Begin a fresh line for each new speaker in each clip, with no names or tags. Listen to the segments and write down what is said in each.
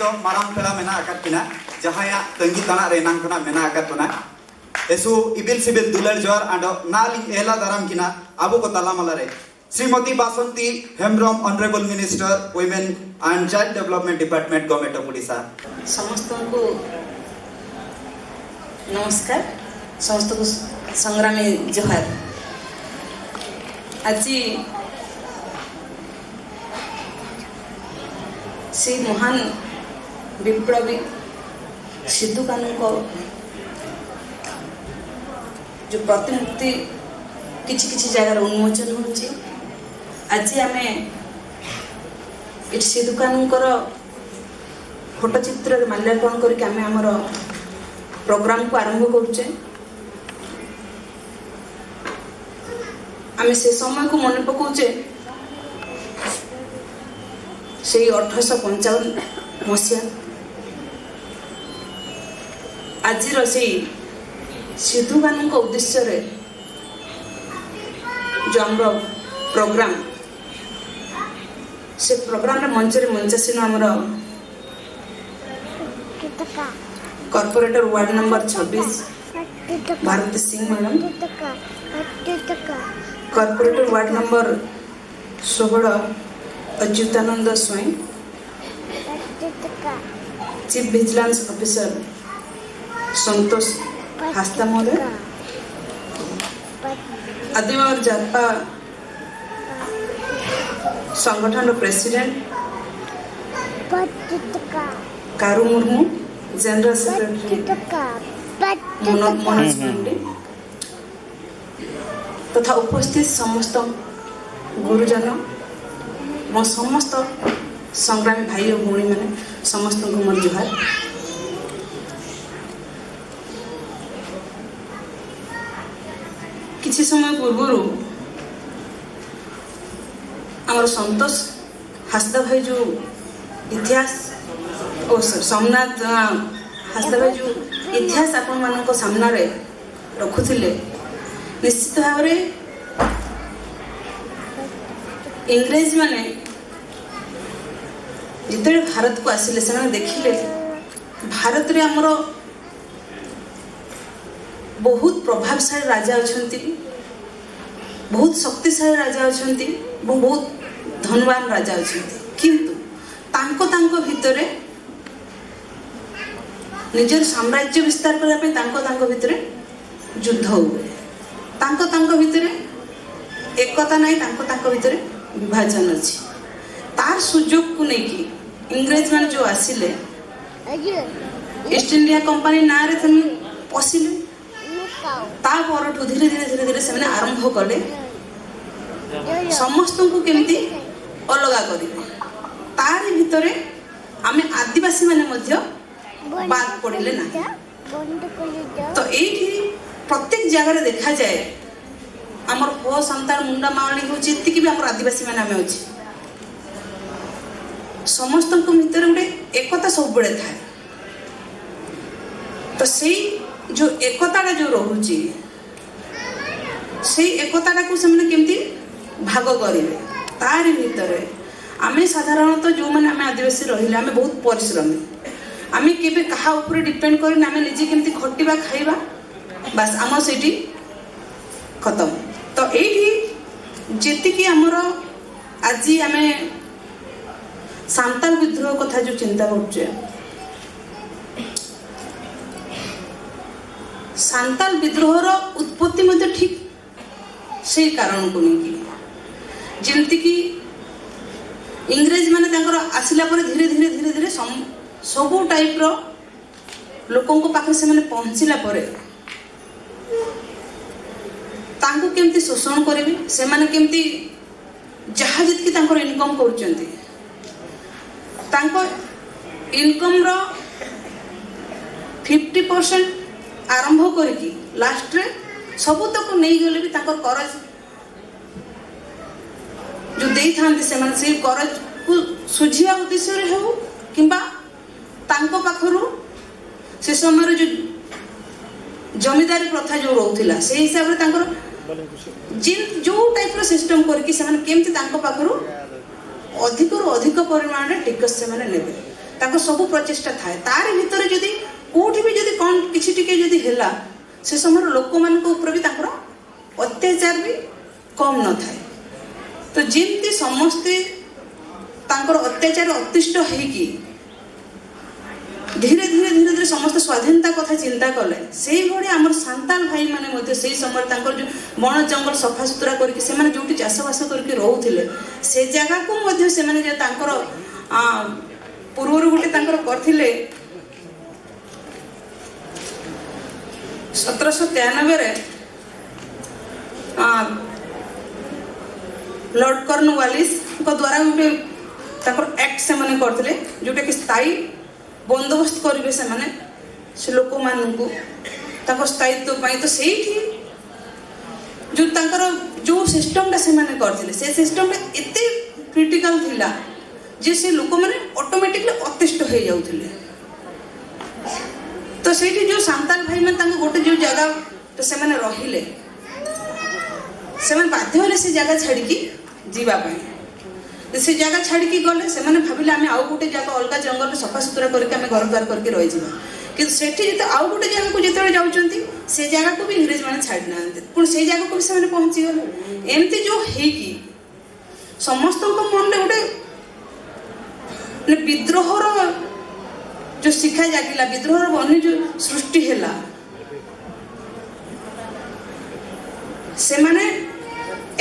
दो माराम पेड़ा मेना आकात किना जहाया तंगी तना रे नांग खना मेना आकात तोना एसु इबिल सिबिल दुलर जोर आंडो नाली एला दाराम किना आबो को ताला मला रे Shrimati Basanti Hembram honourable minister women and child development department government of Odisha
समस्त को नमस्कार समस्त को संग्रामी जोहार आज से महान विप्लवी सिद्धू कानू को जो प्रतिमूर्ति किछि किछि जगह उन्मोचन होछि आज आमे सिद्धू कानू फोटो चित्र माल्यार्पण करके आमे हमर प्रोग्राम को आरंभ करुचे आमे से समय को मन पकाउचे से 1855 मसीहा आज से सिद्धू कानू को उद्देश्य रे जो हमरो प्रोग्राम से प्रोग्राम रे मंचासीन हमरो corporator ward number 26 Bharati Singh madam corporator ward number 16 Achyutananda Swayam chief vigilance officer Santosh Hasta महोदय Adivasi Japa Sangathan president Karu Murmu general secretary Manoj Pandey तथा उपस्थित समस्त गुरुजन और समस्त संग्रामी भाई और भौणी मैंने समस्त को मोर जुहार किसी समय पूर्व आमर संतोष हास्दा भाई जो इतिहास और सोमनाथ हास्दा भाई जो इतिहास आपण मान सामना रे रखुथिले निश्चित भाव में इंग्रेज माने जिते भारत को आसिले से देखिले भारत रे हमर बहुत प्रभावशाली राजा अछंती बहुत शक्तिशाली राजा अछंती बहुत धनवान राजा अछंती किंतु तांको भितरे निजर साम्राज्य विस्तार करने पे तांको भितरे युद्ध हुए तांको भितरे एकता नहीं तांको भितरे विभाजन अच्छी तार सुजोग को नहीं कि इंग्रेज मान जो आसिले ईस्ट इंडिया कंपनी ना रे पशिले ता परठू धीरे धीरे से आरंभ कले समस्त को केमिति अलगा करिवे तार भितरे आमे आदिवासी माने मध्य बात पड़िले ना तो एठी प्रत्येक जगह देखा जाए आमर हो संतान मुंडा मावली हो जितकी भी आमर आदिवासी माने आमे अछि समस्त को भितर गोटे एकता सब बड़े थाए तो सेही जो एकता जो रहुची से एकता को से केमती भाग करेंगे तार भितर आमे साधारणतः जो मैंने आमे आदिवासी रहिले आमे बहुत परिश्रमी आमे केबे कहा ऊपर डिपेंड करें आमे निजे केमती खटिबा खाइबा बस आम सेठी खत्म तो एठी जेतिकी आमर आज आमे सांताल विद्रोह कथा जो चिंता करछे सांताल विद्रोहर उत्पत्ति मध्य ठीक से कारण को नहीं जमती कि इंग्रेज माने तांकर आसिला पर धीरे धीरे सबू टाइप रो लोकों को पाखे से माने पहुंचला पर तांको केमती शोषण करेबे से माने केमती जहा जितकी तांकर इनकम करचंती तांको इनकम रो 50% आरंभ करके लास्ट रे सबू तक नहीं गले भी तांकर करज जो देई थांती से माने से करज को सुझिया उद्देश्य रे हो किंबा तांको पाखरु से समय जो जमीदारी प्रथा जो रहउथिला से हिसाब रे तांकर जिन जो टाइप रो सिस्टम करके से माने केमति तांको पाखरु अधिक परिमाण रे टिकस से माने नेबे ତାଙ୍କ ସବୁ ପ୍ରଚେଷ୍ଟା ଥାଏ। ତାରି ଭିତରେ ଯଦି କୋଉଠି ବି ଯଦି କ'ଣ କିଛି ଟିକେ ଯଦି ହେଲା, ସେ ସମୟରେ ଲୋକମାନଙ୍କ ଉପରେ ବି ତାଙ୍କର ଅତ୍ୟାଚାର ବି କମ୍ ନଥାଏ। ତ ଯେମିତି ସମସ୍ତେ ତାଙ୍କର ଅତ୍ୟାଚାର ଅତିଷ୍ଠ ହେଇକି ଧୀରେ ଧୀରେ ଧୀରେ ଧୀରେ ସମସ୍ତେ ସ୍ୱାଧୀନତା କଥା ଚିନ୍ତା କଲେ, ସେଇଭଳି ଆମର ସାନ୍ତାଳ ଭାଇମାନେ ମଧ୍ୟ ସେଇ ସମୟରେ ତାଙ୍କର ଯେଉଁ ବଣ ଜଙ୍ଗଲ ସଫାସୁତୁରା କରିକି ସେମାନେ ଯେଉଁଠି ଚାଷବାସ କରିକି ରହୁଥିଲେ, ସେ ଜାଗାକୁ ମଧ୍ୟ ସେମାନେ ଯେ ତାଙ୍କର ପୂର୍ବରୁ ଗୋଟେ ତାଙ୍କର କରିଥିଲେ 1793ରେ ଲର୍ଡ କର୍ଣ୍ଣୱାଲିସଙ୍କ ଦ୍ୱାରା ଗୋଟେ ତାଙ୍କର ଆକ୍ଟ ସେମାନେ କରିଥିଲେ, ଯେଉଁଟାକି ସ୍ଥାୟୀ ବନ୍ଦୋବସ୍ତ କରିବେ ସେମାନେ ସେ ଲୋକମାନଙ୍କୁ ତାଙ୍କ ସ୍ଥାୟିତ୍ୱ ପାଇଁ। ତ ସେଇଠି ଯେଉଁ ତାଙ୍କର ଯେଉଁ ସିଷ୍ଟମଟା ସେମାନେ କରିଥିଲେ, ସେ ସିଷ୍ଟମଟା ଏତେ କ୍ରିଟିକାଲ ଥିଲା ଯେ ସେ ଲୋକମାନେ ଅଟୋମେଟିକଲି ଅତିଷ୍ଠ ହେଇଯାଉଥିଲେ। ତ ସେଇଠି ଯେଉଁ ସାନ୍ତାଳ ଭାଇମାନେ ତାଙ୍କ ଗୋଟେ ଯେଉଁ ଜାଗା ସେମାନେ ରହିଲେ, ସେମାନେ ବାଧ୍ୟ ହେଲେ ସେ ଜାଗା ଛାଡ଼ିକି ଯିବା ପାଇଁ। ସେ ଜାଗା ଛାଡ଼ିକି ଗଲେ, ସେମାନେ ଭାବିଲେ ଆମେ ଆଉ ଗୋଟେ ଜାଗା ଅଲଗା ଜଙ୍ଗଲରେ ସଫାସୁତୁରା କରିକି ଆମେ ଘର ଦ୍ୱାର କରିକି ରହିଯିବା। କିନ୍ତୁ ସେଠି ଯେତେ ଆଉ ଗୋଟେ ଜାଗାକୁ ଯେତେବେଳେ ଯାଉଛନ୍ତି, ସେ ଜାଗାକୁ ବି ଇଂରେଜମାନେ ଛାଡ଼ି ନାହାନ୍ତି, ପୁଣି ସେଇ ଜାଗାକୁ ବି ସେମାନେ ପହଞ୍ଚିଗଲେ। ଏମିତି ଯେଉଁ ହେଇକି ସମସ୍ତଙ୍କ ମନରେ ଗୋଟେ ବିଦ୍ରୋହର ଯେଉଁ ଶିଖା ଜାଗିଲା, ବିଦ୍ରୋହର ବନ୍ୟ ଯେଉଁ ସୃଷ୍ଟି ହେଲା, ସେମାନେ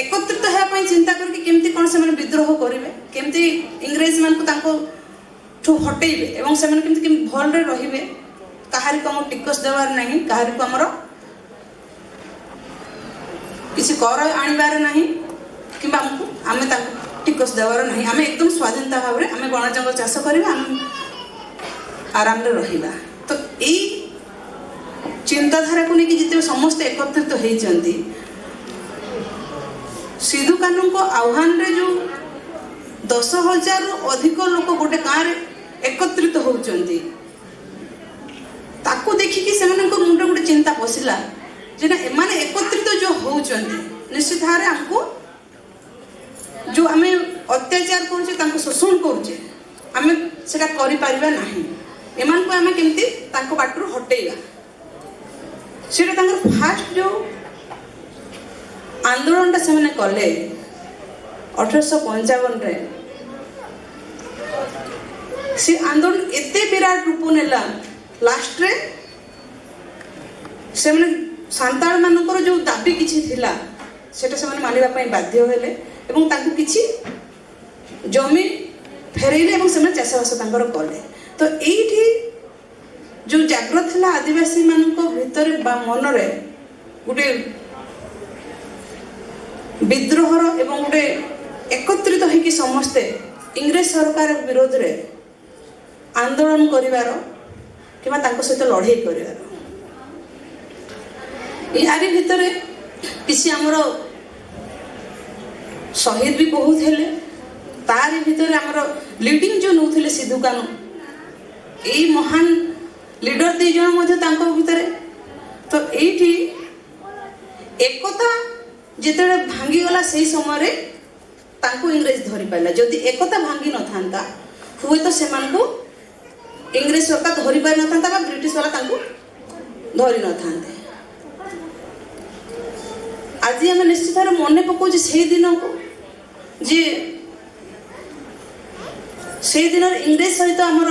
একত্রিত ହେବା ପାଇଁ ଚିନ୍ତା କରିକି କେମିତି କ'ଣ ସେମାନେ ବିଦ୍ରୋହ କରିବେ, କେମିତି ଇଂରେଜମାନଙ୍କୁ ତାଙ୍କଠୁ ହଟେଇବେ ଏବଂ ସେମାନେ କେମିତି ଭଲରେ ରହିବେ, କାହାରିକୁ ଆମର ଟିକସ ଦେବାର ନାହିଁ, କାହାରିକୁ ଆମର କିଛି କର ଆଣିବାର ନାହିଁ, କିମ୍ବା ଆମେ ତାଙ୍କୁ ଟିକସ ଦେବାର ନାହିଁ। ଆମେ ଏକଦମ ସ୍ୱାଧୀନତା ଭାବରେ ଆମେ ବଣ ଜଙ୍ଗଲ ଚାଷ କରିବା, ଆମେ ଆରାମରେ ରହିବା। ତ ଏଇ ଚିନ୍ତାଧାରାକୁ ନେଇକି ଯେତେବେଳେ ସମସ୍ତେ ଏକତ୍ରିତ ହେଇଛନ୍ତି, ସିଧୁ କାହ୍ନୁଙ୍କ ଆହ୍ୱାନରେ ଯେଉଁ 10,000ରୁ ଅଧିକ ଲୋକ ଗୋଟେ ଗାଁରେ ଏକତ୍ରିତ ହଉଛନ୍ତି, ତାକୁ ଦେଖିକି ସେମାନଙ୍କ ମୁଣ୍ଡରେ ଗୋଟେ ଚିନ୍ତା ପଶିଲା ଯେ ନା, ଏମାନେ ଏକତ୍ରିତ ଯେଉଁ ହଉଛନ୍ତି, ନିଶ୍ଚିତ ଭାବରେ ଆମକୁ ଯେଉଁ ଆମେ ଅତ୍ୟାଚାର କରୁଛେ, ତାଙ୍କୁ ଶୋଷଣ କରୁଛେ, ଆମେ ସେଟା କରିପାରିବା ନାହିଁ। ଏମାନଙ୍କୁ ଆମେ କେମିତି ତାଙ୍କ ବାଟରୁ ହଟେଇବା, ସେଇଟା ତାଙ୍କର ଫାଷ୍ଟ ଯେଉଁ ଆନ୍ଦୋଳନଟା ସେମାନେ କଲେ 1855ରେ। ସେ ଆନ୍ଦୋଳନ ଏତେ ବିରାଟ ରୂପ ନେଲା, ଲାଷ୍ଟରେ ସେମାନେ ସାନ୍ତାଳ ମାନଙ୍କର ଯେଉଁ ଦାବି କିଛି ଥିଲା ସେଟା ସେମାନେ ମାନିବା ପାଇଁ ବାଧ୍ୟ ହେଲେ ଏବଂ ତାଙ୍କୁ କିଛି ଜମି ଫେରେଇଲେ ଏବଂ ସେମାନେ ଚାଷବାସ ତାଙ୍କର କଲେ। ତ ଏଇଠି ଯେଉଁ ଜାଗ୍ରତ ଥିଲା ଆଦିବାସୀ ମାନଙ୍କ ଭିତରେ ବା ମନରେ ଗୋଟେ ବିଦ୍ରୋହର ଏବଂ ଗୋଟେ ଏକତ୍ରିତ ହେଇକି ସମସ୍ତେ ଇଂରେଜ ସରକାର ବିରୋଧରେ ଆନ୍ଦୋଳନ କରିବାର କିମ୍ବା ତାଙ୍କ ସହିତ ଲଢ଼େଇ କରିବାର, ଏହାରି ଭିତରେ କିଛି ଆମର ଶହୀଦ ବି ବହୁତ ହେଲେ। ତାରି ଭିତରେ ଆମର লিডিং ଯେଉଁ ନେଉଥିଲେ ସିଧୁ କାହ୍ନୁ, ଏଇ ମହାନ লিডର 2 ଜଣ ମଧ୍ୟ ତାଙ୍କ ଭିତରେ। ତ ଏଇଠି ଏକତା ଯେତେବେଳେ ଭାଙ୍ଗିଗଲା, ସେଇ ସମୟରେ ତାଙ୍କୁ ଇଂରେଜ ଧରିପାରିଲା। ଯଦି ଏକତା ଭାଙ୍ଗି ନଥାନ୍ତା, ହୁଏତ ସେମାନଙ୍କୁ ଇଂରେଜ ସରକାର ଧରି ପାରିନଥାନ୍ତା ବା ବ୍ରିଟିଶ ବାଲା ତାଙ୍କୁ ଧରି ନଥାନ୍ତେ। ଆଜି ଆମେ ନିଶ୍ଚିତ ଭାବରେ ମନେ ପକାଉଛେ ସେଇ ଦିନକୁ, ଯେ ସେଇ ଦିନରେ ଇଂରେଜ ସହିତ ଆମର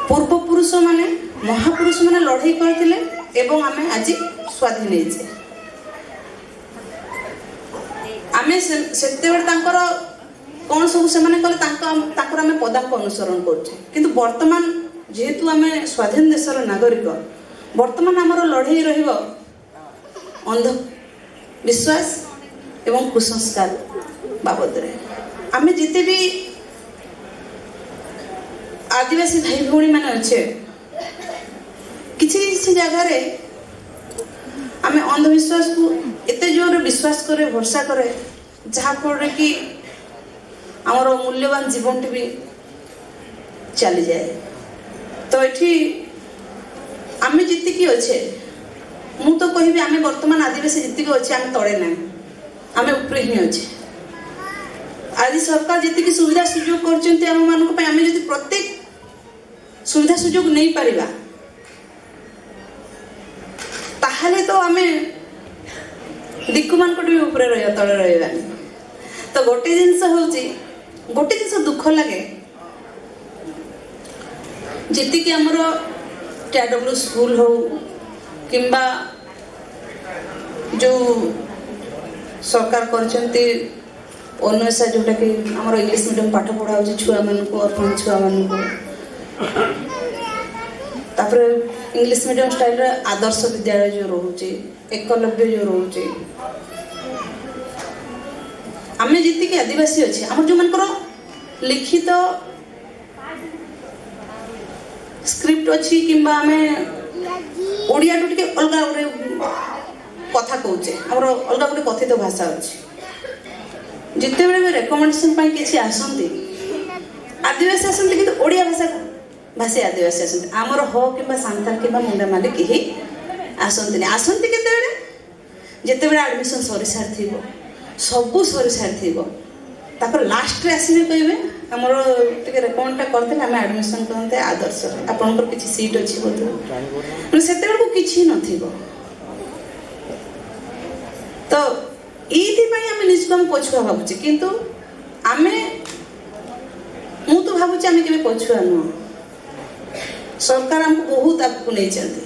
ପୂର୍ବପୁରୁଷ ମାନେ, ମହାପୁରୁଷ ମାନେ ଲଢ଼େଇ କରିଥିଲେ ଏବଂ ଆମେ ଆଜି ସ୍ୱାଧୀନ ହେଇଛେ। ଆମେ ସେତେବେଳେ ତାଙ୍କର କ'ଣ ସବୁ ସେମାନେ କଲେ, ତାଙ୍କର ଆମେ ପଦାଙ୍କ ଅନୁସରଣ କରୁଛେ। କିନ୍ତୁ ବର୍ତ୍ତମାନ ଯେହେତୁ ଆମେ ସ୍ୱାଧୀନ ଦେଶର ନାଗରିକ, ବର୍ତ୍ତମାନ ଆମର ଲଢ଼େଇ ରହିବ ଅନ୍ଧବିଶ୍ୱାସ ଏବଂ କୁସଂସ୍କାର ବାବଦରେ। ଆମେ ଯେତେ ବି ଆଦିବାସୀ ଭାଇ ଭଉଣୀ ମାନେ ଅଛେ, କିଛି କିଛି ଜାଗାରେ ଆମେ ଅନ୍ଧବିଶ୍ୱାସକୁ ଏତେ ଜୋରରେ ବିଶ୍ୱାସ କରେ, ଭରସା କରେ, ଯାହାଫଳରେ କି ଆମର ମୂଲ୍ୟବାନ ଜୀବନଟି ବି ଚାଲିଯାଏ। ତ ଏଠି ଆମେ ଯେତିକି ଅଛେ, ମୁଁ ତ କହିବି ଆମେ ବର୍ତ୍ତମାନ ଆଦିବାସୀ ଯେତିକି ଅଛେ, ଆମେ ତଳେ ନାହିଁ, ଆମେ ଉପରେ ହିଁ ଅଛେ। आज सरकार जी सुविधा सुजोग कर प्रत्येक सुविधा सुजोग नहीं पारिबा ताहले तो आमे दिक्कु मान भी ऊपर रहिया तले रहिबानी। तो गोटे जिनस दुख लगे जी कि आमर TW स्कूल हो किंबा जो सरकार करचंती अन्वेषा जोटा कि आमर इंग्लिश मीडियम पाठ पढ़ा हो छुआ मानक अर्पण छुआ मानक तापर English medium style Adarsh Vidyalaya जो रोचे एकलव्य जो रोचे आमे जीती के आदिवासी अच्छे आम जो मनकर लिखित स्क्रिप्ट अच्छी किंबा आमे ओडिया टू टिके अलगा गोटे कथा कहचे आमर अलगा गोटे कथित भाषा अच्छी जिते बेले रेकमेंडेशन पाई किसी आसंती आदिवासी आसंती कि ओडिया भाषा भाषी आदिवासी आसंती आमर हो कि सांताल कि मुंडा माले कहीं आसंती आसंती केते बेले जिते बेले एडमिशन सरी सारी सबू सरी सारी तापर लास्ट रे आसीबे कहबे हमर टिके रेकमेंडटा करते आम एडमिशन करते आदर्श आपनकर किछि सीट अछि बोलते माने सेते बेले को किछि नथिबो। तो এইথিপাই আমি নিজকে আমি পছুয়া ভাবুছি কিন্তু আমি ମୁଁ ତ ଭାବୁଛି ଆମେ କେବେ ପଛୁଆ ନୁହଁ। ସରକାର ଆମକୁ ବହୁତ ଆଗକୁ ନେଇଛନ୍ତି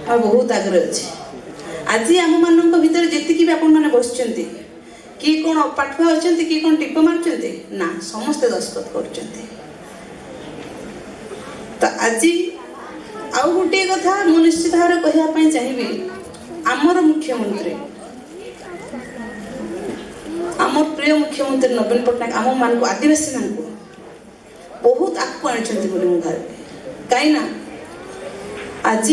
ଆଉ ବହୁତ ଆଗରେ ଅଛି। ଆଜି ଆମମାନଙ୍କ ଭିତରେ ଯେତିକି ବି ଆପଣମାନେ ବସିଛନ୍ତି କିଏ କ'ଣ ପାଠୁଆ ଅଛନ୍ତି କିଏ କ'ଣ ଟିପ ମାରୁଛନ୍ତି ନା ସମସ୍ତେ ଦସ୍ତଖତ କରୁଛନ୍ତି। ତ ଆଜି ଆଉ ଗୋଟିଏ କଥା ମୁଁ ନିଶ୍ଚିତ ଭାବରେ କହିବା ପାଇଁ ଚାହିଁବି ଆମର ମୁଖ୍ୟମନ୍ତ୍ରୀ आमर प्रिय मुख्यमंत्री नवीन पट्टनायक आम मान आदिवासी मान बहुत आगू आनी भावे कहीं आज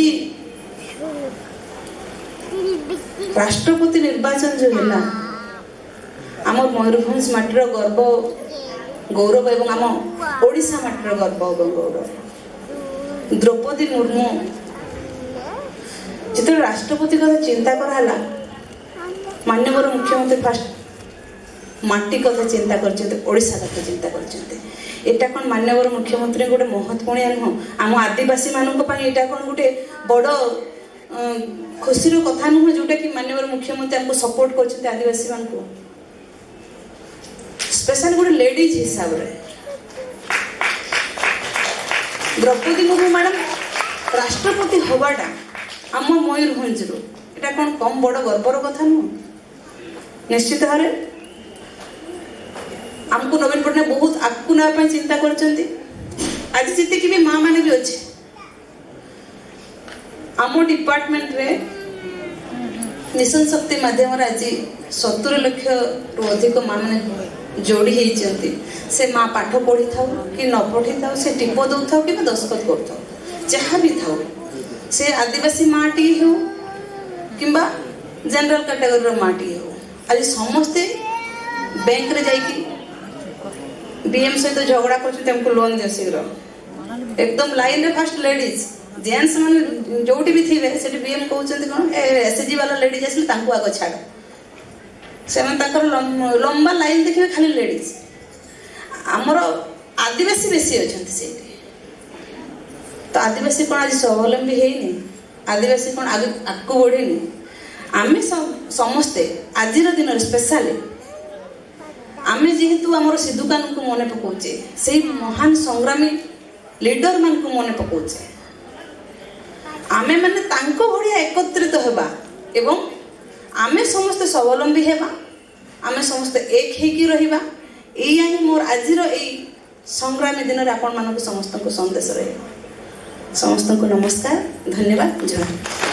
राष्ट्रपति निर्वाचन जो है आम मयूरभंज माटीर गर्व गौरव एवं आम ओडिशा माटीर गर्व एवं गौरव द्रौपदी मुर्मू जिते राष्ट्रपति कथा चिंता कराला माननीय मुख्यमंत्री फास्ट माटी कथा चिंता करशा कथा चिंता करटा कौन माननीय मुख्यमंत्री गोटे महत्वपूर्ण नुह आम आदिवासी मानक यहाँ कौन गोटे बड़ खुशी कथा नुह जोटा कि माननीय मुख्यमंत्री हमको सपोर्ट कर आदिवासी मान स्पेशल गोटे लेडीज हिसाब से द्रौपदी मुर्मू मैडम राष्ट्रपति हवाटा आम मयूरभंज यहाँ कौन कम बड़ गर्वर कथा नुह। निश्चित भाव आमको नवीन पट्टनायक बहुत आगू ना चिंता करछंती। आज जीत भी माँ मैंने भी अच्छे आम डिपार्टमेंट रे मिशन शक्ति माध्यम आज 70 लाख रु अधिक माँ मैंने जोड़ी होती से माँ पाठ पढ़ी था कि न पढ़ी था से टिप दौ था कि दस्खत कर जहाँ भी था से आदिवासी माँ टी हो कि जनरल कैटेगोरी माँ टी हो आज समस्ते बैंक रे जाइकी बीएम सहित झगड़ा कर लोन दियो शीघ्र एकदम लाइन रे फास्ट लेडीज जेंट्स मान जोटी भी थे से बीएम कहते कौन एसएचजी वाला लेडीज आसले आग छाड़ से लंबा लाइन देखिए खाली लेडीज आमर आदिवासी बेसी अच्छा तो आदिवासी कौन आज स्वावलंबी है आदिवासी कौन आगू बढ़ेनि आम समस्ते आज दिन स्पेशली आमे जेहेतु आमर सिद्धू कानू को मन पकाउचे से महान संग्रामी लीडर मान को मन पकाउचे आमे माने तांको भड़िया एकत्रित होबा एवं आमे समस्ते स्वावलंबी हेबा आमे समस्ते एक हेकी रहिबा एया ही मोर आजिर एई संग्रामी दिन रे आपण मानक समस्त को संदेश रहे। समस्त को नमस्कार धन्यवाद जय।